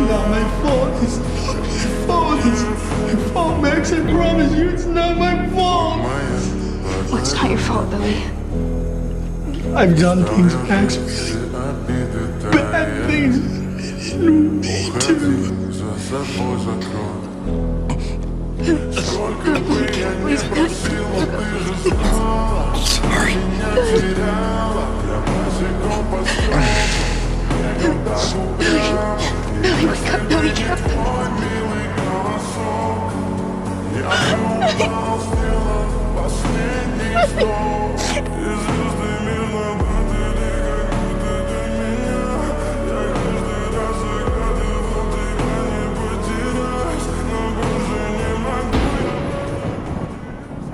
not my fault. It's not my fault. It's not my fault, Max. I promise you, it's not my fault. Well, it's not your fault, Billy. I've done things, Max, really bad things. And me too. Please, Billy. Sorry. Billy, wake up. Billy, get up. Is